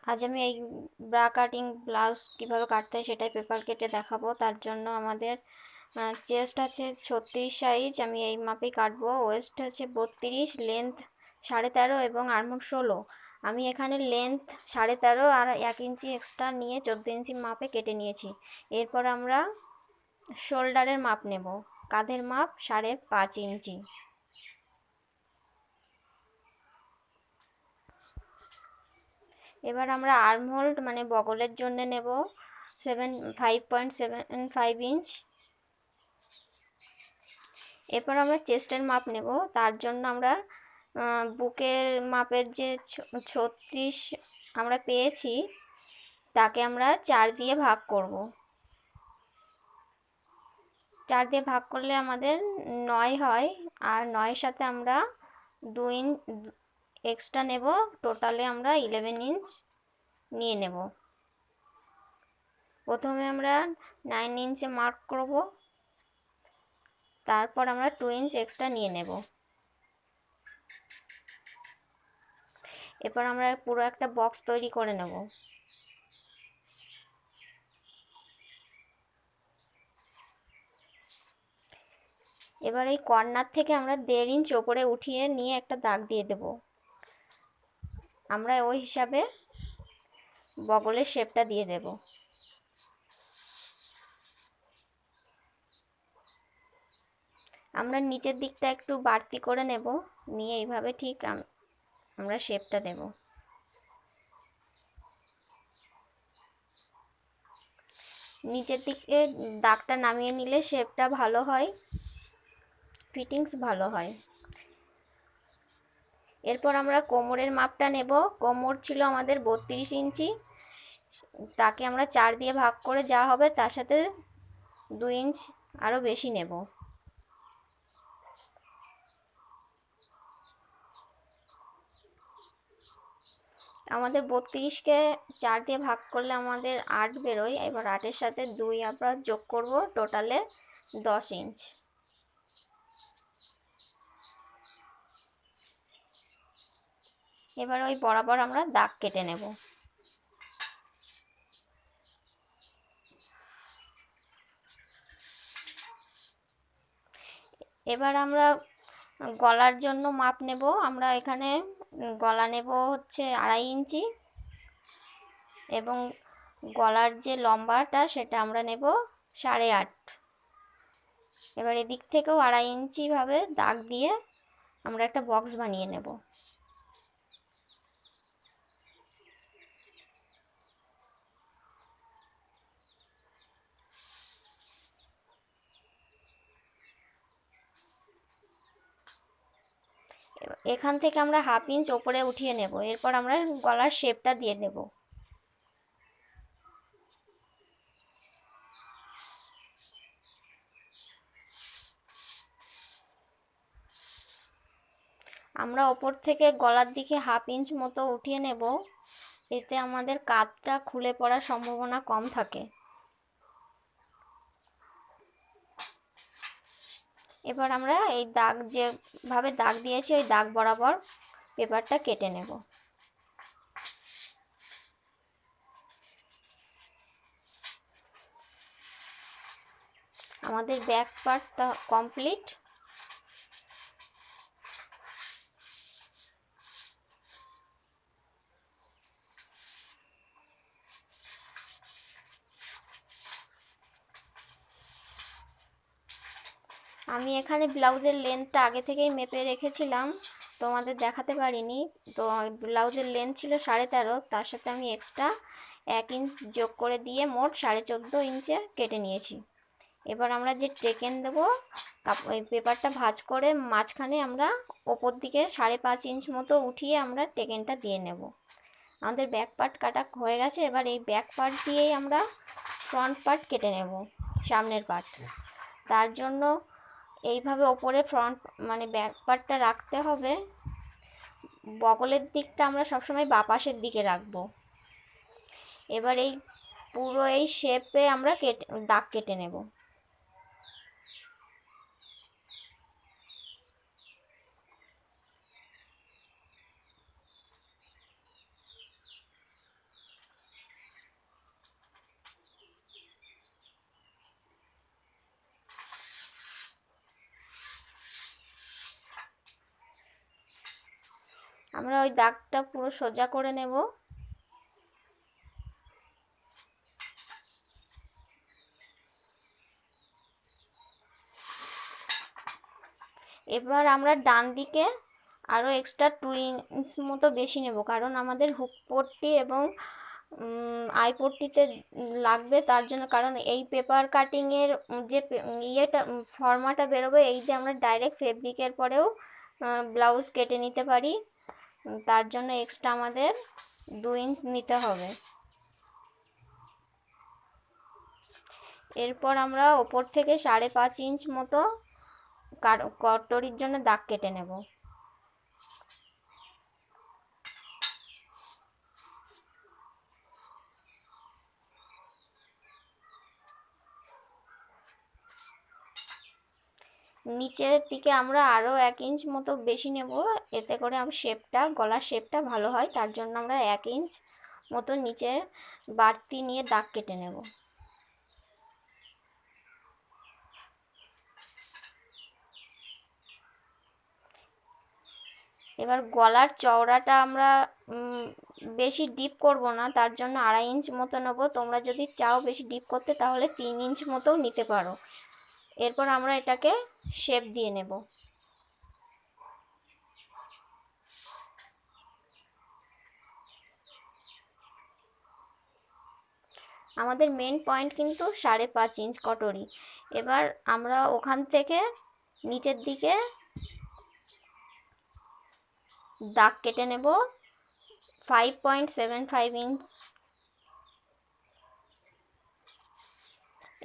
আজ আমি এই ব্রা কাটিং ব্লাউজ কিভাবে কাটতে হয় সেটাই পেপার কেটে দেখাবো। তার জন্য আমাদের চেস্ট আছে 36 সাইজ, আমি এই মাপেই কাটবো। ওয়েস্ট আছে 32, লেন্থ 13.5 এবং আর্মহোল 16। আমি এখানে লেন্থ 13.5 আর 1 ইঞ্চি এক্সট্রা নিয়ে 14 ইঞ্চি মাপে কেটে নিয়েছি। এরপর আমরা শোল্ডারের মাপ নেব, কাঁধের মাপ 5.5 ইঞ্চি। এবার আমরা আর্মহোল মানে বগলের জন্য নেব 5.75 ইঞ্চ। এরপর আমরা চেস্টের মাপ নেব, তার জন্য আমরা বুকের মাপের যে 36 আমরা পেয়েছি তাকে আমরা 4 দিয়ে ভাগ করব। 4 দিয়ে ভাগ করলে আমাদের 9 হয়, আর 9-এর সাথে আমরা 2 ইঞ্চ এক্সট্রা নেব, টোটালে আমরা 11 ইঞ্চ নিয়ে নেব। প্রথমে আমরা 9 ইঞ্চে মার্ক করব, তারপর আমরা 2 ইঞ্চ এক্সট্রা নিয়ে নেব। এরপর আমরা পুরো একটা বক্স তৈরি করে নেব। এবার এই কর্নার থেকে আমরা 1.5 ইঞ্চ ওপরে উঠিয়ে নিয়ে একটা দাগ দিয়ে দেব। আমরা ওই হিসাবে বগলের শেপটা দিয়ে দেব। আমরা নিচের দিকটা একটু বাড়তি করে নেব, নিয়ে এইভাবে ঠিক আমরা শেপটা দেব। নিচের দিকে দাগটা নামিয়ে নিলে শেপটা ভালো হয়, ফিটিংস ভালো হয়। এরপর আমরা কোমরের মাপটা নেব। কোমর ছিল আমাদের 32 ইঞ্চি, তাকে আমরা 4 দিয়ে ভাগ করে যা হবে তার সাথে 2 ইঞ্চ আরও বেশি নেব। আমাদের 32কে 4 দিয়ে ভাগ করলে আমাদের 8 বেরোয়। এবার 8-এর সাথে 2 আমরা যোগ করব, টোটালে 10 ইঞ্চ। এবার ওই বরাবর আমরা দাগ কেটে নেব। এবার আমরা গলার জন্য মাপ নেব। আমরা এখানে গলা নেব হচ্ছে 2.5 ইঞ্চি এবং গলার যে লম্বাটা সেটা আমরা নেব 8.5। এবার এদিক থেকেও 2.5 ইঞ্চি ভাবে দাগ দিয়ে আমরা একটা বক্স বানিয়ে নেব। এখান থেকে আমরা 1/2 ইঞ্চ ওপরে উঠিয়ে নেব। এরপর আমরা গলার শেপটা দিয়ে দেব। আমরা ওপর থেকে গলার দিকে 1/2 ইঞ্চ মতো উঠিয়ে নেব, এতে আমাদের কাঁধটা খুলে পড়ার সম্ভাবনা কম থাকে। এবার আমরা এই দাগ যেভাবে দাগ দিয়েছি ওই দাগ বরাবর পেপারটা কেটে নেব। আমাদের ব্যাক পার্টটা কমপ্লিট। আমি এখানে ব্লাউজের লেন্থটা আগে থেকেই মেপে রেখেছিলাম, তোমাদের দেখাতে পারিনি। তো ব্লাউজের লেন্থ ছিল 13.5, তার সাথে আমি এক্সট্রা 1 ইঞ্চ যোগ করে দিয়ে মোট 14.5 ইঞ্চে কেটে নিয়েছি। এবার আমরা যে টেকেন দেবো, ওই পেপারটা ভাঁজ করে মাঝখানে আমরা ওপর দিকে 5.5 ইঞ্চ মতো উঠিয়ে আমরা টেকেনটা দিয়ে নেব। আমাদের ব্যাক পার্ট কাটা হয়ে গেছে। এবার এই ব্যাক পার্ট দিয়েই আমরা ফ্রন্ট পার্ট কেটে নেব, সামনের পার্ট। তার জন্য এইভাবে ওপরে ফ্রন্ট মানে ব্যাক পার্টটা রাখতে হবে। বগলের দিকটা আমরা সবসময় বাঁ পাশের দিকে রাখবো। এবার এই পুরো এই শেপে আমরা দাগ কেটে নেব। আমরা ওই দাগটা পুরো সোজা করে নেব। এবার আমরা ডান দিকে আরও এক্সট্রা 2 ইঞ্চ মতো বেশি নেব, কারণ আমাদের হুক পট্টি এবং আই পট্টিতে লাগবে, তার জন্য। কারণ এই পেপার কাটিংয়ের যে ইয়েটা ফর্মাটা বেরোবে, এই যে আমরা ডাইরেক্ট ফেব্রিকের পরেও ব্লাউজ কেটে নিতে পারি, তার জন্য এক্সট্রা আমাদের 2 ইঞ্চ নিতে হবে। এরপর আমরা ওপর থেকে 5.5 ইঞ্চ মতো কটরির জন্য দাগ কেটে নেব। নিচের দিকে আমরা আরও 1 ইঞ্চ মতো বেশি নেব, এতে করে শেপটা, গলার শেপটা ভালো হয়, তার জন্য আমরা 1 ইঞ্চ মতো নিচে বাড়তি নিয়ে দাগ কেটে নেব। এবার গলার চওড়াটা আমরা বেশি ডিপ করব না, তার জন্য 2.5 ইঞ্চ মতো নেব। তোমরা যদি চাও বেশি ডিপ করতে, তাহলে 3 ইঞ্চ মতো নিতে পারো। এরপর আমরা এটাকে শেপ দিয়ে নেব। আমাদের মেন পয়েন্ট কিন্তু 5.5 ইঞ্চ কটরি। এবার আমরা ওখান থেকে নিচের দিকে দাগ কেটে নেব 5.75 ইঞ্চ।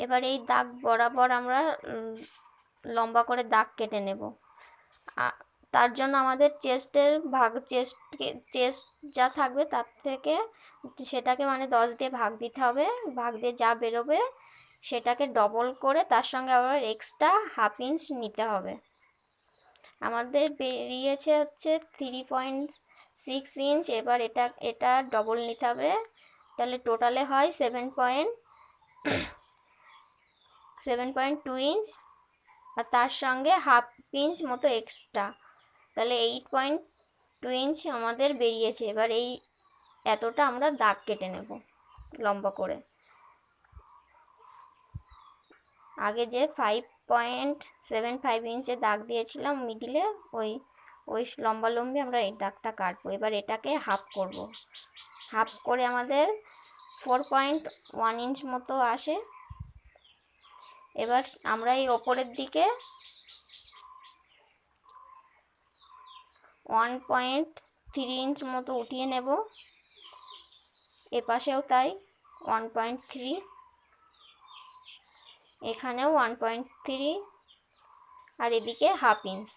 এবার এই দাগ বরাবর আমরা লম্বা করে দাগ কেটে নেব। তার জন্য আমাদের চেস্টের ভাগ, চেস্ট যা থাকবে তার থেকে সেটাকে মানে 10 দিয়ে ভাগ দিতে হবে। ভাগ দিয়ে যা বেরোবে সেটাকে ডবল করে তার সঙ্গে আবার এক্সট্রা 1/2 ইঞ্চ নিতে হবে। আমাদের বেরিয়েছে হচ্ছে 3.6 ইঞ্চ। এবার এটা ডবল নিতে হবে, তাহলে টোটালে হয় 7.2 ইঞ্চ, আর তার সঙ্গে 1/2 ইঞ্চ মতো এক্সট্রা, তাহলে 8.2 ইঞ্চ আমাদের বেরিয়েছে। এবার এই এতটা আমরা দাগ কেটে নেব লম্বা করে। আগে যে 5.75 ইঞ্চে দাগ দিয়েছিলাম মিডিলে, ওই লম্বালম্বি আমরা এই দাগটা কাটবো। এবার এটাকে হাফ করব। হাফ করে আমাদের 4.1 ইঞ্চ মতো আসে। এবার আমরা এই ওপরের দিকে 1.3 ইঞ্চ মতো উঠিয়ে নেব। এপাশেও তাই 1.3, এখানেও 1.3, আর এদিকে 1/2 ইঞ্চ।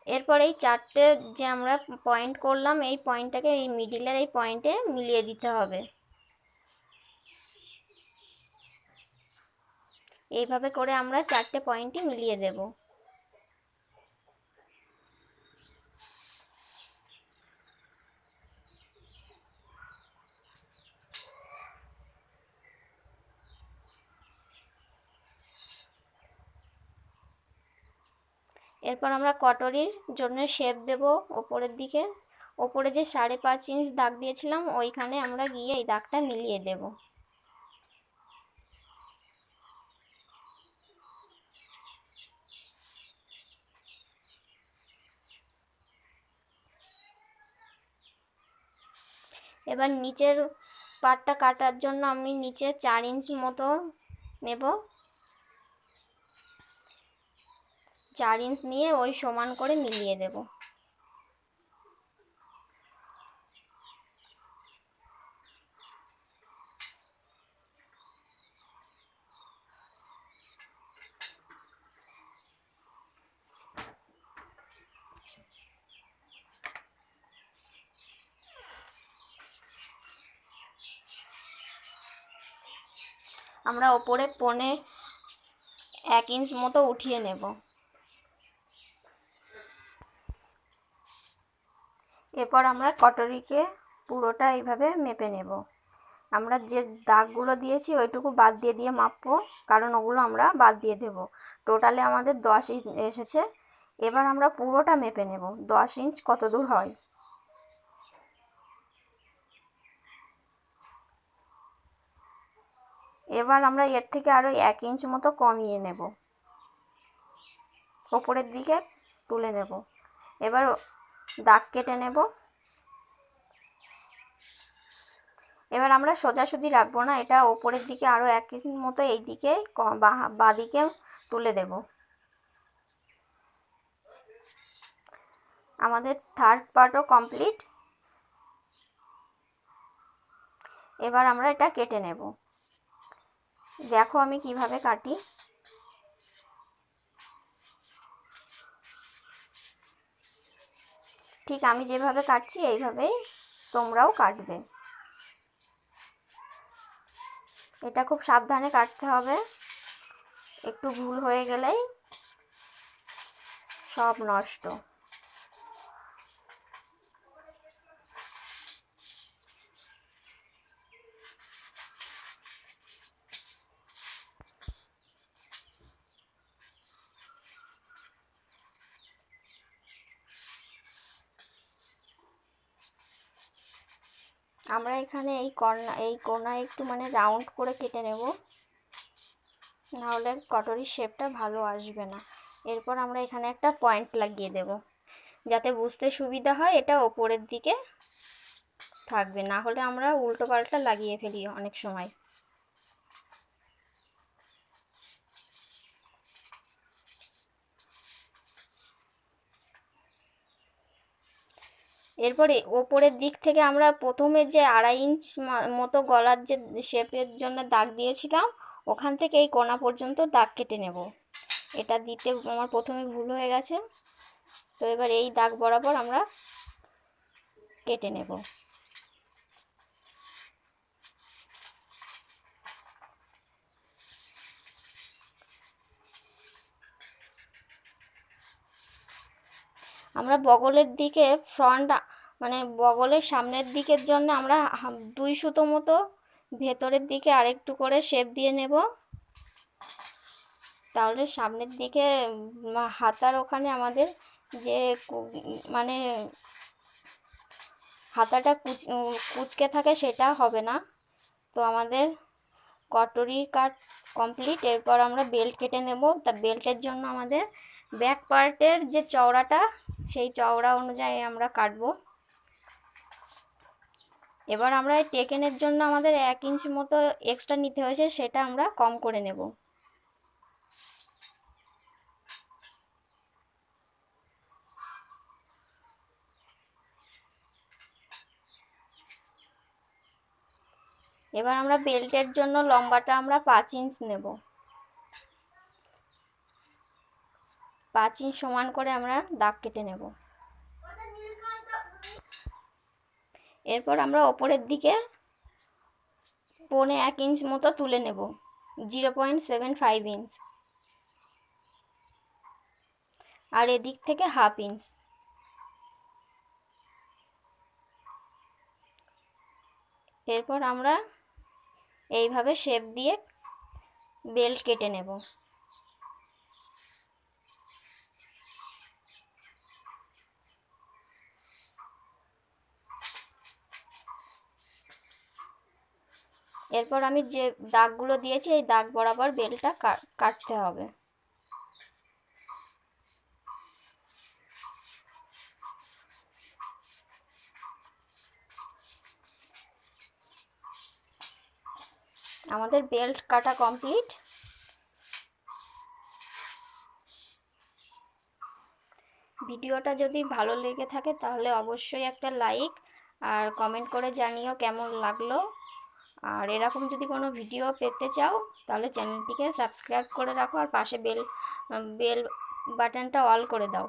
এরপর এই চারটে যে আমরা পয়েন্ট করলাম, এই পয়েন্টটাকে এই মিডিলের এই পয়েন্টে মিলিয়ে দিতে হবে। এইভাবে করে আমরা চারটে পয়েন্টই মিলিয়ে দেব। এরপর আমরা কটরির জন্য শেপ দেব ওপরের দিকে। ওপরে যে 5.5 ইঞ্চ দাগ দিয়েছিলাম, ওইখানে আমরা গিয়ে এই দাগটা মিলিয়ে দেব। এবার নিচের পাটটা কাটার জন্য আমি নিচে 4 ইঞ্চ মতো নেব। 4 ইঞ্চ নিয়ে ওই সমান করে মিলিয়ে দেব। আমরা ওপরে 1 ইঞ্চ মতো উঠিয়ে নেব। এরপর আমরা কটরিকে পুরোটা এইভাবে মেপে নেব। আমরা যে দাগগুলো দিয়েছি ওইটুকু বাদ দিয়ে দিয়ে মাপবো, কারণ ওগুলো আমরা বাদ দিয়ে দেবো। টোটালে আমাদের 10 ইঞ্চ এসেছে। এবার আমরা পুরোটা মেপে নেব 10 ইঞ্চ কত দূর হয়। এবার আমরা এর থেকে আরও 1 ইঞ্চ মতো কমিয়ে নেব, ওপরের দিকে তুলে নেব। এবার দাগ কেটে নেব। এবার আমরা সোজাসুজি রাখবো না, এটা ওপরের দিকে আরও 1 ইঞ্চ মতো এই দিকে বাঁ দিকে তুলে দেব। আমাদের থার্ড পার্টও কমপ্লিট। এবার আমরা এটা কেটে নেব। দেখো আমি কিভাবে কাটি। ঠিক আমি যেভাবে কাটছি এইভাবেই তোমরাও কাটবে। এটা খুব সাবধানে কাটতে হবে, একটু ভুল হয়ে গেলেই সব নষ্ট। আমরা এখানে এই কোণায় একটু মানে রাউন্ড করে কেটে নেব, নাহলে কটরির শেপটা ভালো আসবে না। এরপর আমরা এখানে একটা পয়েন্ট লাগিয়ে দেব, যাতে বুঝতে সুবিধা হয় এটা ওপরের দিকে থাকবে, না হলে আমরা উল্টো পাল্টা লাগিয়ে ফেলি অনেক সময়। এরপরে ওপরের দিক থেকে আমরা প্রথমে যে 2.5 ইঞ্চ মতো গলার যে শেপের জন্য দাগ দিয়েছিলাম ওখান থেকে এই কোণা পর্যন্ত দাগ কেটে নেব। এটা দিতে আমার প্রথমে ভুল হয়ে গেছে, তো এবার এই দাগ বরাবর আমরা কেটে নেব। আমরা বগলের দিকে ফ্রন্ট মানে বগলের সামনের দিকের জন্য আমরা 2 সুতো মতো ভেতরের দিকে আরেকটু করে শেপ দিয়ে নেব, তাহলে সামনের দিকে হাতার ওখানে আমাদের যে মানে হাতাটা কুঁচকে থাকে সেটা হবে না। তো আমাদের কটরি কাট কমপ্লিট। এরপর আমরা বেল্ট কেটে নেব। তা বেল্টের জন্য আমাদের ব্যাক পার্টের যে চওড়াটা সেই চওড়া অনুযায়ী আমরা কাটবো। এবার আমরা এই টেকেনের জন্য আমাদের 1 ইঞ্চ মতো এক্সট্রা নিতে হয়েছে, সেটা আমরা কম করে নেব। এবার আমরা বেল্টের জন্য লম্বাটা আমরা 5 ইঞ্চ নেব। 5 ইঞ্চ সমান করে আমরা দাগ কেটে নেব। এরপর আমরা ওপরের দিকে 1.25 ইঞ্চ মতো তুলে নেব, 0.75 ইঞ্চ, আর এদিক থেকে 1/2 ইঞ্চ। এরপর আমরা এইভাবে শেপ দিয়ে বেল্ট কেটে নেব। এরপর আমি যে দাগগুলো দিয়েছি এই দাগ বরাবর বেল্টটা কাটতে হবে। আমাদের বেল্ট কাটা কমপ্লিট। ভিডিওটা যদি ভালো লেগে থাকে তাহলে অবশ্যই একটা লাইক আর কমেন্ট করে জানিও কেমন লাগলো। আর এরকম যদি কোনো ভিডিও পেতে চাও তাহলে চ্যানেলটিকে সাবস্ক্রাইব করে রাখো আর পাশে বেল বাটনটা অল করে দাও।